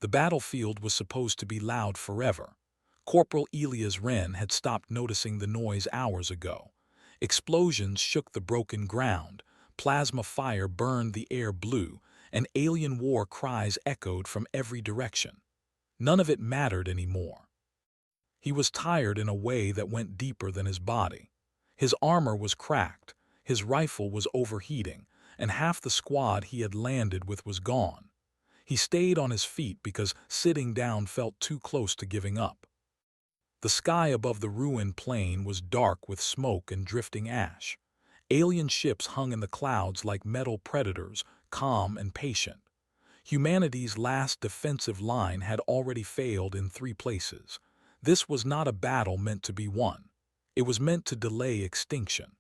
The battlefield was supposed to be loud forever. Corporal Elias Wren had stopped noticing the noise hours ago. Explosions shook the broken ground, plasma fire burned the air blue, and alien war cries echoed from every direction. None of it mattered anymore. He was tired in a way that went deeper than his body. His armor was cracked, his rifle was overheating, and half the squad he had landed with was gone. He stayed on his feet because sitting down felt too close to giving up. The sky above the ruined plain was dark with smoke and drifting ash. Alien ships hung in the clouds like metal predators, calm and patient. Humanity's last defensive line had already failed in 3 places. This was not a battle meant to be won. It was meant to delay extinction.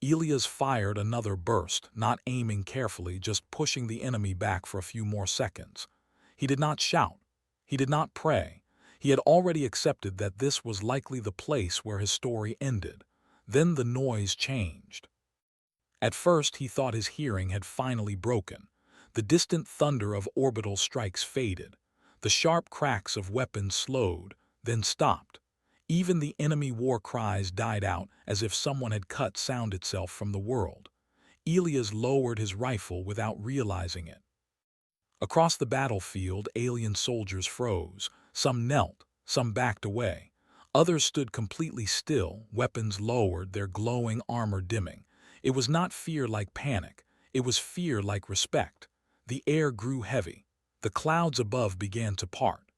Elias fired another burst, not aiming carefully, just pushing the enemy back for a few more seconds. He did not shout. He did not pray. He had already accepted that this was likely the place where his story ended. Then the noise changed. At first he thought his hearing had finally broken. The distant thunder of orbital strikes faded. The sharp cracks of weapons slowed, then stopped. Even the enemy war cries died out as if someone had cut sound itself from the world. Elias lowered his rifle without realizing it. Across the battlefield, alien soldiers froze. Some knelt, some backed away. Others stood completely still, weapons lowered, their glowing armor dimming. It was not fear like panic. It was fear like respect. The air grew heavy. The clouds above began to part.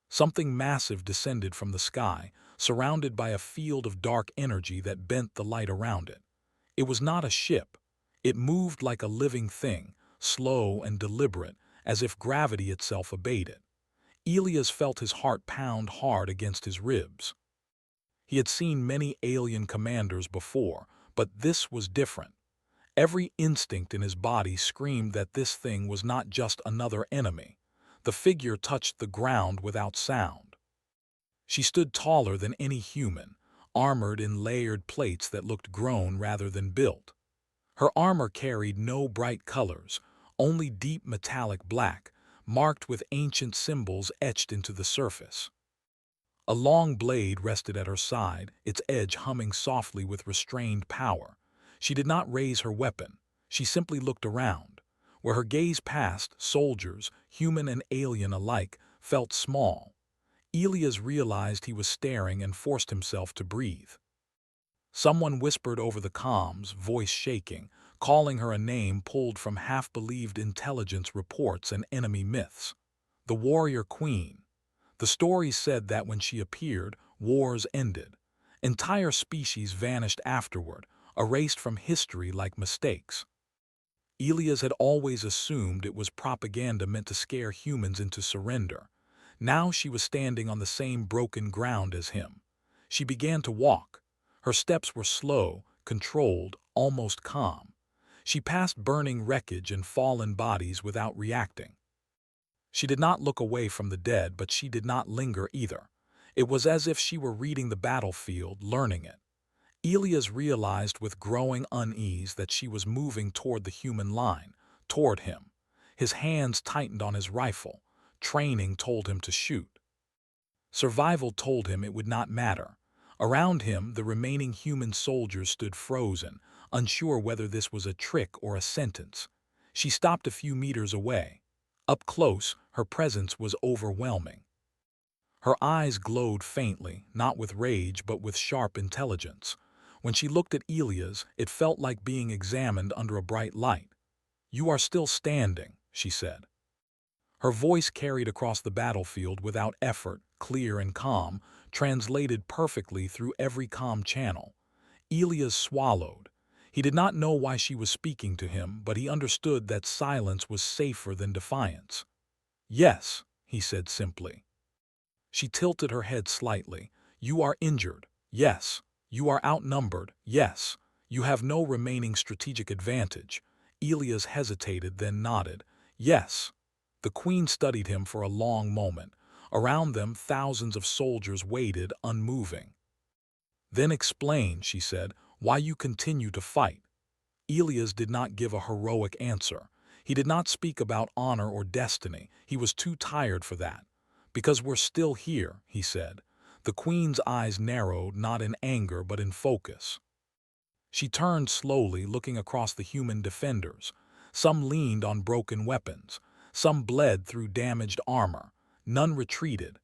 Something massive descended from the sky, surrounded by a field of dark energy that bent the light around it. It was not a ship. It moved like a living thing, slow and deliberate, as if gravity itself obeyed it. Elias felt his heart pound hard against his ribs. He had seen many alien commanders before, but this was different. Every instinct in his body screamed that this thing was not just another enemy. The figure touched the ground without sound. She stood taller than any human, armored in layered plates that looked grown rather than built. Her armor carried no bright colors, only deep metallic black, marked with ancient symbols etched into the surface. A long blade rested at her side, its edge humming softly with restrained power. She did not raise her weapon. She simply looked around. Where her gaze passed, soldiers, human and alien alike, felt small. Elias realized he was staring and forced himself to breathe. Someone whispered over the comms, voice shaking, calling her a name pulled from half-believed intelligence reports and enemy myths. The Warrior Queen. The stories said that when she appeared, wars ended. Entire species vanished afterward, erased from history like mistakes. Elias had always assumed it was propaganda meant to scare humans into surrender. Now she was standing on the same broken ground as him. She began to walk. Her steps were slow, controlled, almost calm. She passed burning wreckage and fallen bodies without reacting. She did not look away from the dead, but she did not linger either. It was as if she were reading the battlefield, learning it. Elias realized with growing unease that she was moving toward the human line, toward him. His hands tightened on his rifle. Training told him to shoot. Survival told him it would not matter. Around him, the remaining human soldiers stood frozen, unsure whether this was a trick or a sentence. She stopped a few meters away. Up close, her presence was overwhelming. Her eyes glowed faintly, not with rage but with sharp intelligence. When she looked at Elias, it felt like being examined under a bright light. "You are still standing," she said. Her voice carried across the battlefield without effort, clear and calm, translated perfectly through every comm channel. Elias swallowed. He did not know why she was speaking to him, but he understood that silence was safer than defiance. "Yes," he said simply. She tilted her head slightly. "You are injured. Yes. You are outnumbered. Yes. You have no remaining strategic advantage." Elias hesitated, then nodded. "Yes." The Queen studied him for a long moment. Around them, thousands of soldiers waited, unmoving. "Then explain," she said, "why you continue to fight." Elias did not give a heroic answer. He did not speak about honor or destiny. He was too tired for that. "Because we're still here," he said. The queen's eyes narrowed, not in anger but in focus. She turned slowly, looking across the human defenders. Some leaned on broken weapons. Some bled through damaged armor. None retreated.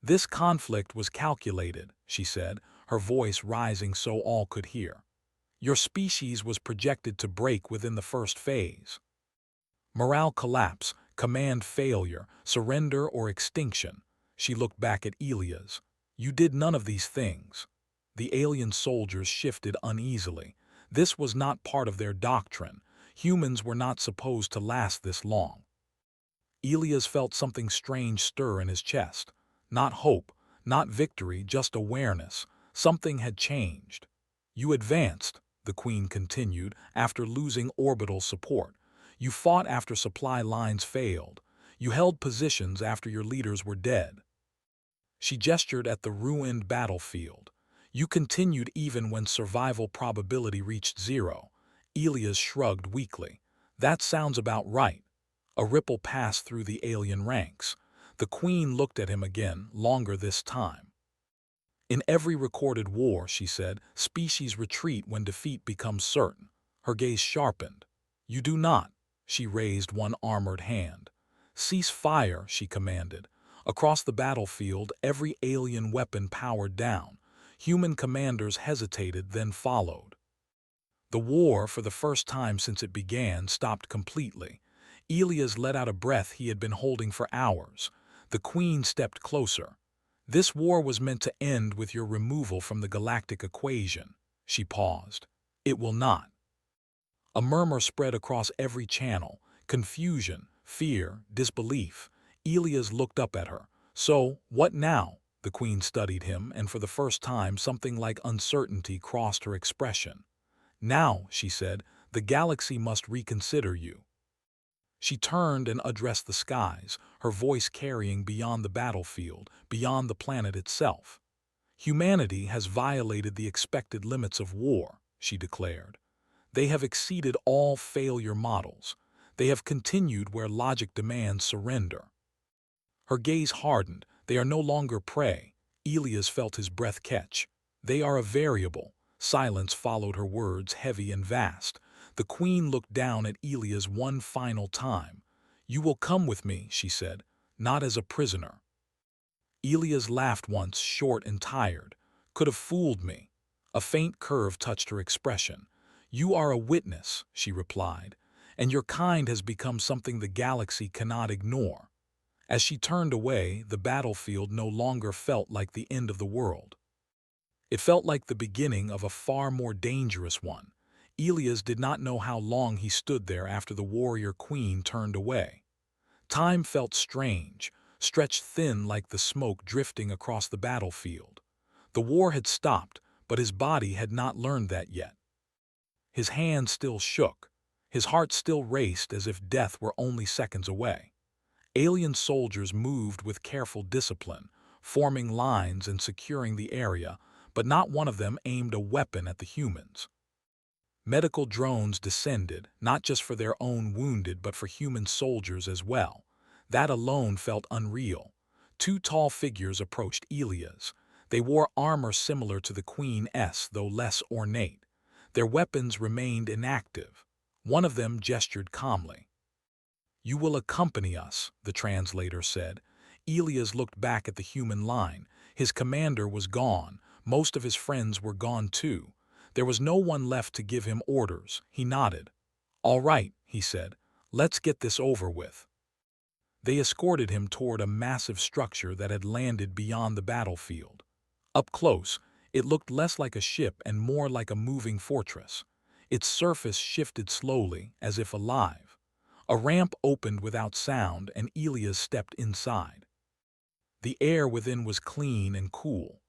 "This conflict was calculated," she said, her voice rising so all could hear. "Your species was projected to break within the first phase. Morale collapse, command failure, surrender or extinction." She looked back at Elias. "You did none of these things." The alien soldiers shifted uneasily. This was not part of their doctrine. Humans were not supposed to last this long. Elias felt something strange stir in his chest. Not hope, not victory, just awareness. Something had changed. "You advanced," the Queen continued, "after losing orbital support. You fought after supply lines failed. You held positions after your leaders were dead." She gestured at the ruined battlefield. "You continued even when survival probability reached zero." Elias shrugged weakly. "That sounds about right." A ripple passed through the alien ranks. The Queen looked at him again, longer this time. "In every recorded war," she said, "species retreat when defeat becomes certain." Her gaze sharpened. "You do not." She raised one armored hand. "Cease fire," she commanded. Across the battlefield, every alien weapon powered down. Human commanders hesitated, then followed. The war, for the first time since it began, stopped completely. Elias let out a breath he had been holding for hours. The Queen stepped closer. "This war was meant to end with your removal from the galactic equation." She paused. "It will not." A murmur spread across every channel. Confusion, fear, disbelief. Elias looked up at her. "So, what now?" The Queen studied him, and for the first time something like uncertainty crossed her expression. "Now," she said, "the galaxy must reconsider you." She turned and addressed the skies, her voice carrying beyond the battlefield, beyond the planet itself. "Humanity has violated the expected limits of war," she declared. "They have exceeded all failure models. They have continued where logic demands surrender." Her gaze hardened. "They are no longer prey." Elias felt his breath catch. "They are a variable." Silence followed her words, heavy and vast. The Queen looked down at Elias one final time. "You will come with me," she said, "not as a prisoner." Elias laughed once, short and tired. "Could have fooled me." A faint curve touched her expression. "You are a witness," she replied, "and your kind has become something the galaxy cannot ignore." As she turned away, the battlefield no longer felt like the end of the world. It felt like the beginning of a far more dangerous one. Elias did not know how long he stood there after the warrior queen turned away. Time felt strange, stretched thin like the smoke drifting across the battlefield. The war had stopped, but his body had not learned that yet. His hands still shook. His heart still raced as if death were only seconds away. Alien soldiers moved with careful discipline, forming lines and securing the area, but not one of them aimed a weapon at the humans. Medical drones descended, not just for their own wounded but for human soldiers as well. That alone felt unreal. Two tall figures approached Elias. They wore armor similar to the Queen's, though less ornate. Their weapons remained inactive. One of them gestured calmly. "You will accompany us," the translator said. Elias looked back at the human line. His commander was gone. Most of his friends were gone too. There was no one left to give him orders. He nodded. "All right," he said. "Let's get this over with." They escorted him toward a massive structure that had landed beyond the battlefield. Up close, it looked less like a ship and more like a moving fortress. Its surface shifted slowly, as if alive. A ramp opened without sound, and Elias stepped inside. The air within was clean and cool.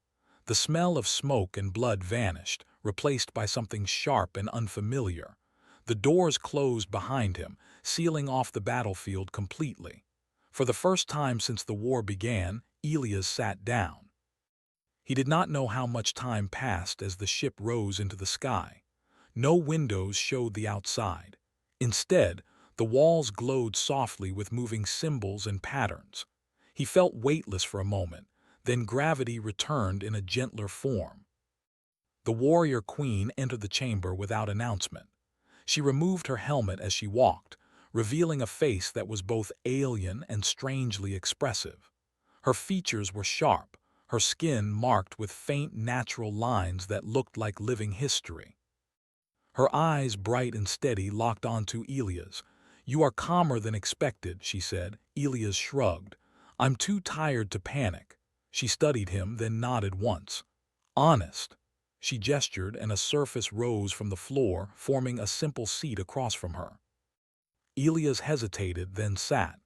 The smell of smoke and blood vanished, replaced by something sharp and unfamiliar. The doors closed behind him, sealing off the battlefield completely. For the first time since the war began, Elias sat down. He did not know how much time passed as the ship rose into the sky. No windows showed the outside. Instead, The walls glowed softly with moving symbols and patterns. He felt weightless for a moment, then gravity returned in a gentler form. The warrior queen entered the chamber without announcement. She removed her helmet as she walked, revealing a face that was both alien and strangely expressive. Her features were sharp, her skin marked with faint natural lines that looked like living history. Her eyes, bright and steady, locked onto Elia's. "You are calmer than expected," she said. Elias shrugged. "I'm too tired to panic." She studied him, then nodded once. "Honest." She gestured, and a surface rose from the floor, forming a simple seat across from her. Elias hesitated, then sat.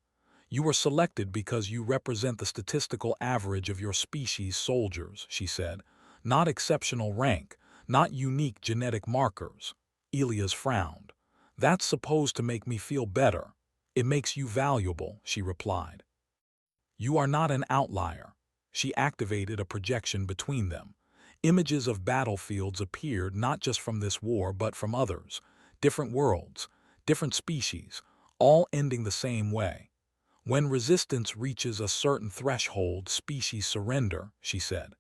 "You were selected because you represent the statistical average of your species' soldiers," she said. "Not exceptional rank, not unique genetic markers." Elias frowned. "That's supposed to make me feel better." "It makes you valuable," she replied. "You are not an outlier." She activated a projection between them. Images of battlefields appeared not just from this war but from others. Different worlds, different species, all ending the same way. "When resistance reaches a certain threshold, species surrender," she said.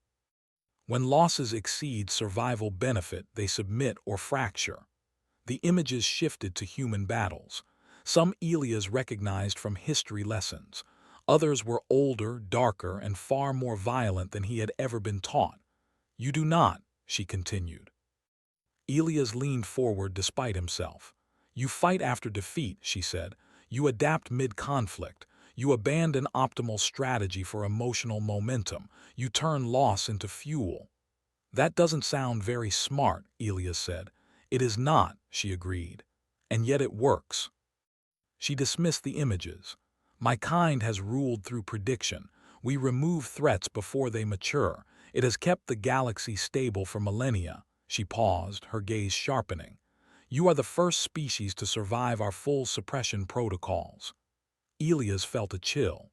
"When losses exceed survival benefit, they submit or fracture." The images shifted to human battles. Some Elias recognized from history lessons. Others were older, darker, and far more violent than he had ever been taught. "You do not," she continued. Elias leaned forward despite himself. "You fight after defeat," she said. "You adapt mid-conflict. You abandon optimal strategy for emotional momentum. You turn loss into fuel." "That doesn't sound very smart," Elias said. "It is not," she agreed. "And yet it works." She dismissed the images. "My kind has ruled through prediction. We remove threats before they mature. It has kept the galaxy stable for millennia." She paused, her gaze sharpening. "You are the first species to survive our full suppression protocols." Elias felt a chill.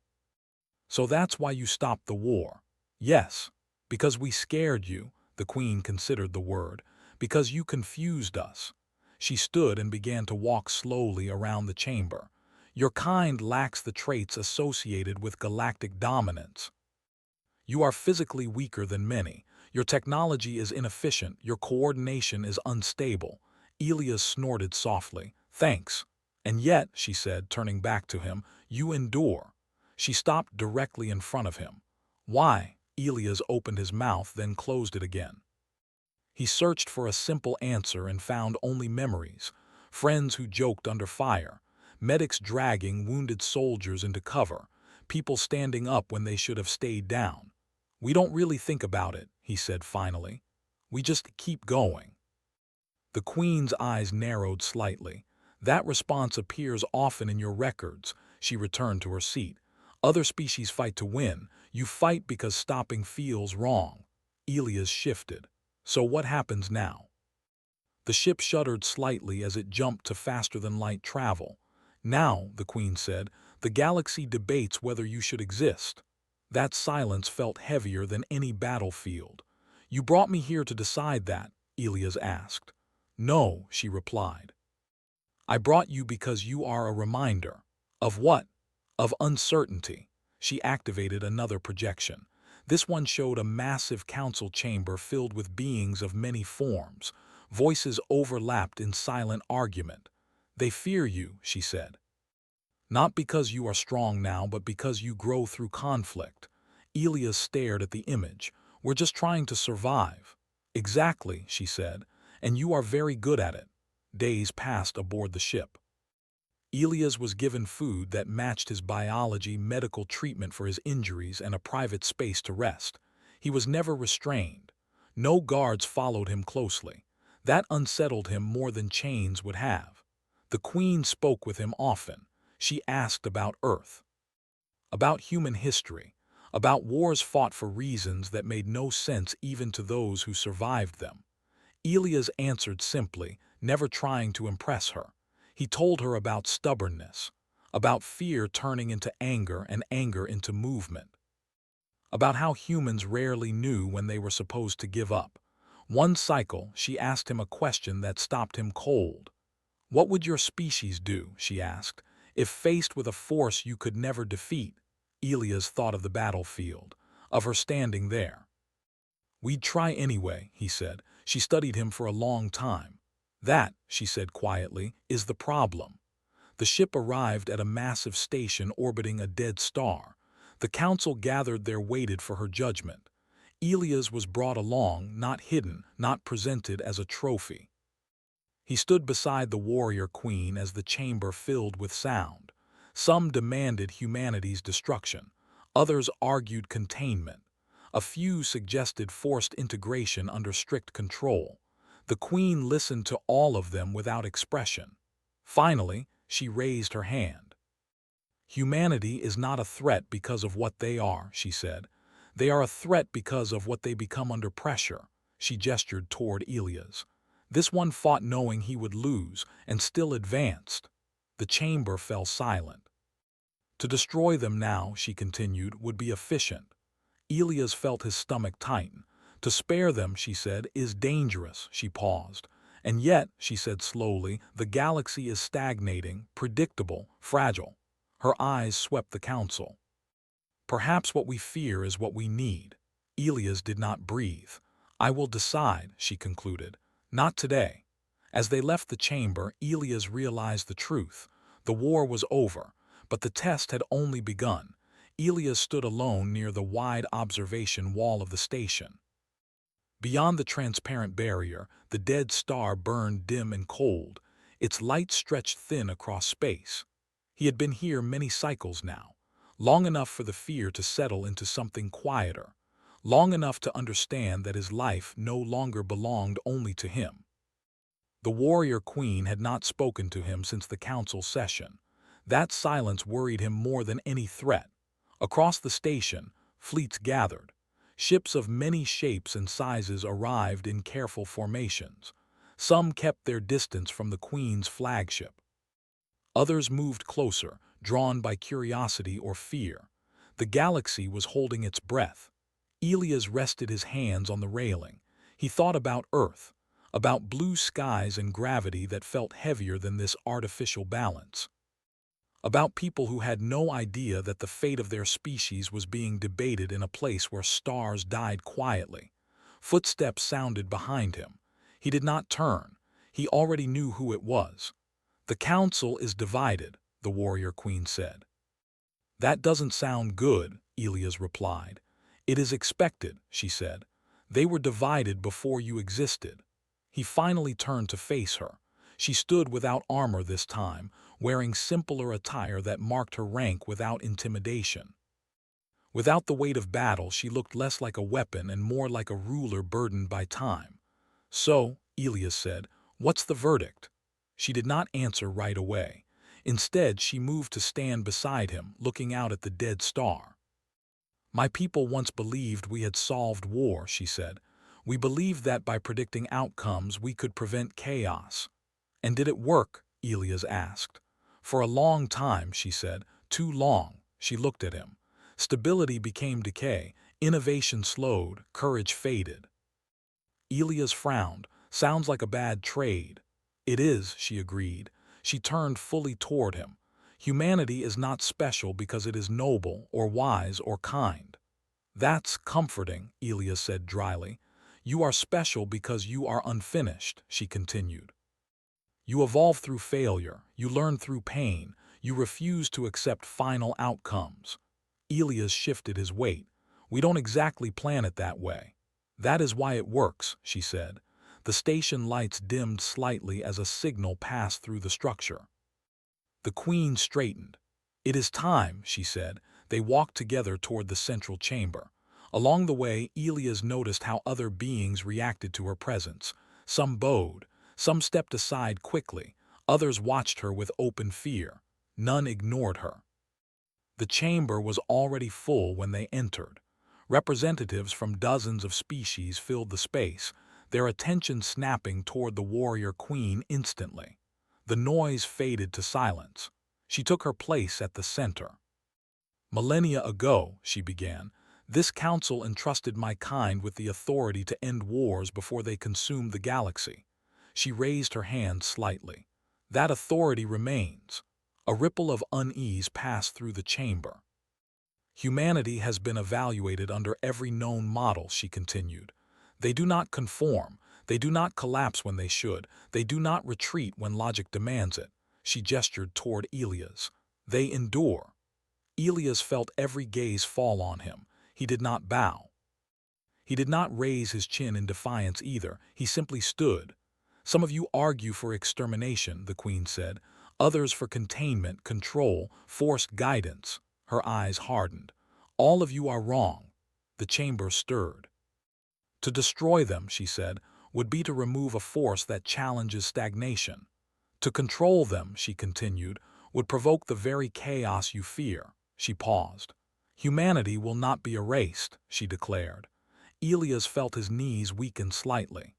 "So that's why you stopped the war?" "Yes. Because we scared you," the Queen considered the word. "Because you confused us." She stood and began to walk slowly around the chamber. "Your kind lacks the traits associated with galactic dominance. You are physically weaker than many. Your technology is inefficient. Your coordination is unstable." Elias snorted softly. "Thanks." "And yet," she said, turning back to him, "you endure." She stopped directly in front of him. "Why?" Elias opened his mouth, then closed it again. He searched for a simple answer and found only memories. Friends who joked under fire. Medics dragging wounded soldiers into cover. People standing up when they should have stayed down. "We don't really think about it," he said finally. "We just keep going." The Queen's eyes narrowed slightly. "That response appears often in your records." She returned to her seat. "Other species fight to win. You fight because stopping feels wrong." Elias shifted. "So what happens now?" The ship shuddered slightly as it jumped to faster-than-light travel. "Now," the Queen said, "the galaxy debates whether you should exist." That silence felt heavier than any battlefield. "You brought me here to decide that?" Elias asked. "No," she replied. "I brought you because you are a reminder." "Of what?" "Of uncertainty." She activated another projection. This one showed a massive council chamber filled with beings of many forms. Voices overlapped in silent argument. "They fear you," she said. "Not because you are strong now, but because you grow through conflict." Elias stared at the image. "We're just trying to survive." "Exactly," she said. "And you are very good at it." Days passed aboard the ship. Elias was given food that matched his biology, medical treatment for his injuries, and a private space to rest. He was never restrained. No guards followed him closely. That unsettled him more than chains would have. The Queen spoke with him often. She asked about Earth, about human history, about wars fought for reasons that made no sense even to those who survived them. Elias answered simply, never trying to impress her. He told her about stubbornness, about fear turning into anger and anger into movement, about how humans rarely knew when they were supposed to give up. One cycle, she asked him a question that stopped him cold. "What would your species do," she asked, "if faced with a force you could never defeat?" Elias thought of the battlefield, of her standing there. "We'd try anyway," he said. She studied him for a long time. "That," she said quietly, "is the problem." The ship arrived at a massive station orbiting a dead star. The council gathered there, waited for her judgment. Elias was brought along, not hidden, not presented as a trophy. He stood beside the warrior queen as the chamber filled with sound. Some demanded humanity's destruction. Others argued containment. A few suggested forced integration under strict control. The queen listened to all of them without expression. Finally, she raised her hand. "Humanity is not a threat because of what they are," she said. "They are a threat because of what they become under pressure." She gestured toward Elias. This one fought knowing he would lose, and still advanced. The chamber fell silent. "To destroy them now," she continued, "would be efficient." Elias felt his stomach tighten. "To spare them," she said, "is dangerous." She paused. "And yet," she said slowly, "the galaxy is stagnating, predictable, fragile." Her eyes swept the council. "Perhaps what we fear is what we need." Elias did not breathe. "I will decide," she concluded. "Not today." As they left the chamber, Elias realized the truth. The war was over, but the test had only begun. Elias stood alone near the wide observation wall of the station. Beyond the transparent barrier, the dead star burned dim and cold. Its light stretched thin across space. He had been here many cycles now, long enough for the fear to settle into something quieter, long enough to understand that his life no longer belonged only to him. The warrior queen had not spoken to him since the council session. That silence worried him more than any threat. Across the station, fleets gathered. Ships of many shapes and sizes arrived in careful formations. Some kept their distance from the Queen's flagship. Others moved closer, drawn by curiosity or fear. The galaxy was holding its breath. Elias rested his hands on the railing. He thought about Earth, about blue skies and gravity that felt heavier than this artificial balance. About people who had no idea that the fate of their species was being debated in a place where stars died quietly. Footsteps sounded behind him. He did not turn. He already knew who it was. "The council is divided," the warrior queen said. "That doesn't sound good," Elias replied. "It is expected," she said. "They were divided before you existed." He finally turned to face her. She stood without armor this time, wearing simpler attire that marked her rank without intimidation. Without the weight of battle, she looked less like a weapon and more like a ruler burdened by time. "So," Elias said, "what's the verdict?" She did not answer right away. Instead, she moved to stand beside him, looking out at the dead star. "My people once believed we had solved war," she said. "We believed that by predicting outcomes we could prevent chaos." "And did it work?" Elias asked. "For a long time," she said. "Too long." She looked at him. Stability became decay, innovation slowed, courage faded. Elias frowned. "Sounds like a bad trade." "It is," she agreed. She turned fully toward him. "Humanity is not special because it is noble or wise or kind." "That's comforting," Elias said dryly. "You are special because you are unfinished," she continued. "You evolve through failure, you learn through pain, you refuse to accept final outcomes." Elias shifted his weight. "We don't exactly plan it that way." "That is why it works," she said. The station lights dimmed slightly as a signal passed through the structure. The queen straightened. "It is time," she said. They walked together toward the central chamber. Along the way, Elias noticed how other beings reacted to her presence. Some bowed. Some stepped aside quickly. Others watched her with open fear. None ignored her. The chamber was already full when they entered. Representatives from dozens of species filled the space, their attention snapping toward the warrior queen instantly. The noise faded to silence. She took her place at the center. "Millennia ago," she began, "this council entrusted my kind with the authority to end wars before they consumed the galaxy." She raised her hand slightly. That authority remains. A ripple of unease passed through the chamber. Humanity has been evaluated under every known model, she continued. They do not conform. They do not collapse when they should. They do not retreat when logic demands it. She gestured toward Elias. They endure. Elias felt every gaze fall on him. He did not bow. He did not raise his chin in defiance either. He simply stood. Some of you argue for extermination, the queen said. Others for containment, control, forced guidance. Her eyes hardened. All of you are wrong. The chamber stirred. To destroy them, she said, would be to remove a force that challenges stagnation. To control them, she continued, would provoke the very chaos you fear. She paused. Humanity will not be erased, she declared. Elias felt his knees weaken slightly.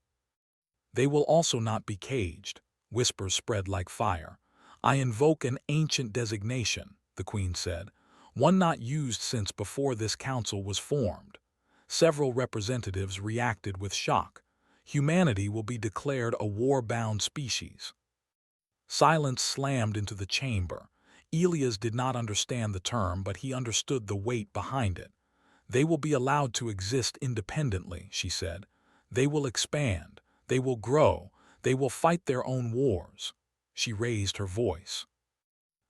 They will also not be caged. Whispers spread like fire. I invoke an ancient designation, the queen said, one not used since before this council was formed. Several representatives reacted with shock. Humanity will be declared a war-bound species. Silence slammed into the chamber. Elias did not understand the term, but he understood the weight behind it. They will be allowed to exist independently, she said. They will expand. They will grow. They will fight their own wars. She raised her voice.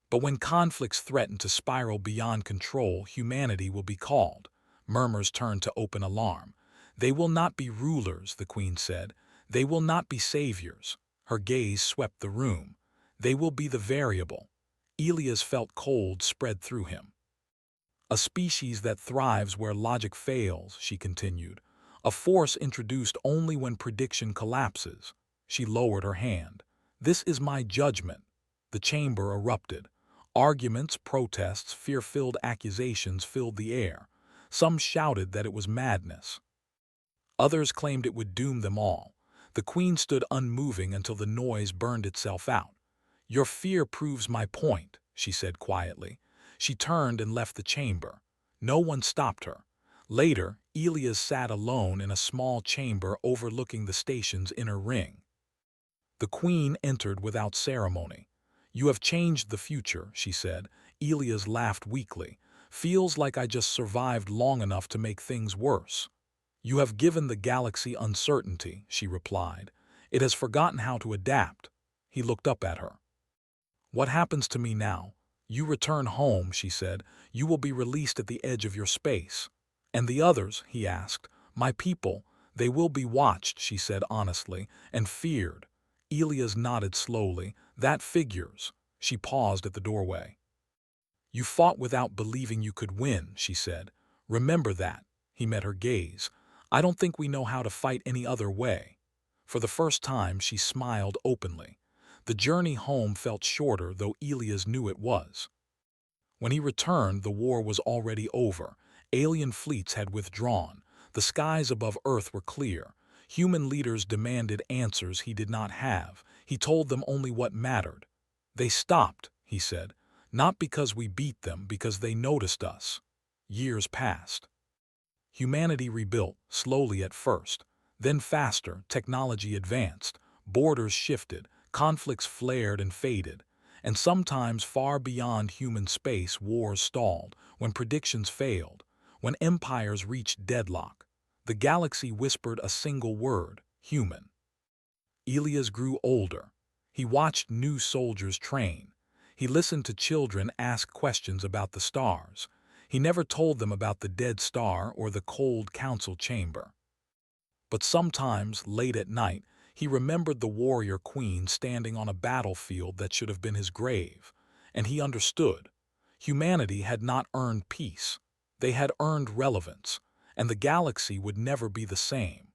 But when conflicts threaten to spiral beyond control, humanity will be called. Murmurs turned to open alarm. They will not be rulers, the queen said. They will not be saviors. Her gaze swept the room. They will be the variable. Elias felt cold spread through him. A species that thrives where logic fails, she continued. A force introduced only when prediction collapses. She lowered her hand. This is my judgment. The chamber erupted. Arguments, protests, fear-filled accusations filled the air. Some shouted that it was madness. Others claimed it would doom them all. The queen stood unmoving until the noise burned itself out. Your fear proves my point, she said quietly. She turned and left the chamber. No one stopped her. Later, Elias sat alone in a small chamber overlooking the station's inner ring. The queen entered without ceremony. You have changed the future, she said. Elias laughed weakly. Feels like I just survived long enough to make things worse. You have given the galaxy uncertainty, she replied. It has forgotten how to adapt. He looked up at her. What happens to me now? You return home, she said. You will be released at the edge of your space. And the others, he asked. My people, they will be watched, she said honestly, and feared. Elias nodded slowly. That figures. She paused at the doorway. You fought without believing you could win, she said. Remember that. He met her gaze. I don't think we know how to fight any other way. For the first time, she smiled openly. The journey home felt shorter, though Elias knew it was. When he returned, the war was already over. Alien fleets had withdrawn. The skies above Earth were clear. Human leaders demanded answers he did not have. He told them only what mattered. They stopped, he said, not because we beat them, because they noticed us. Years passed. Humanity rebuilt, slowly at first. Then faster, technology advanced. Borders shifted. Conflicts flared and faded. And sometimes far beyond human space, wars stalled, when predictions failed, when empires reached deadlock. The galaxy whispered a single word: human. Elias grew older. He watched new soldiers train. He listened to children ask questions about the stars. He never told them about the dead star or the cold council chamber. But sometimes, late at night, he remembered the warrior queen standing on a battlefield that should have been his grave, and he understood. Humanity had not earned peace. They had earned relevance, and the galaxy would never be the same.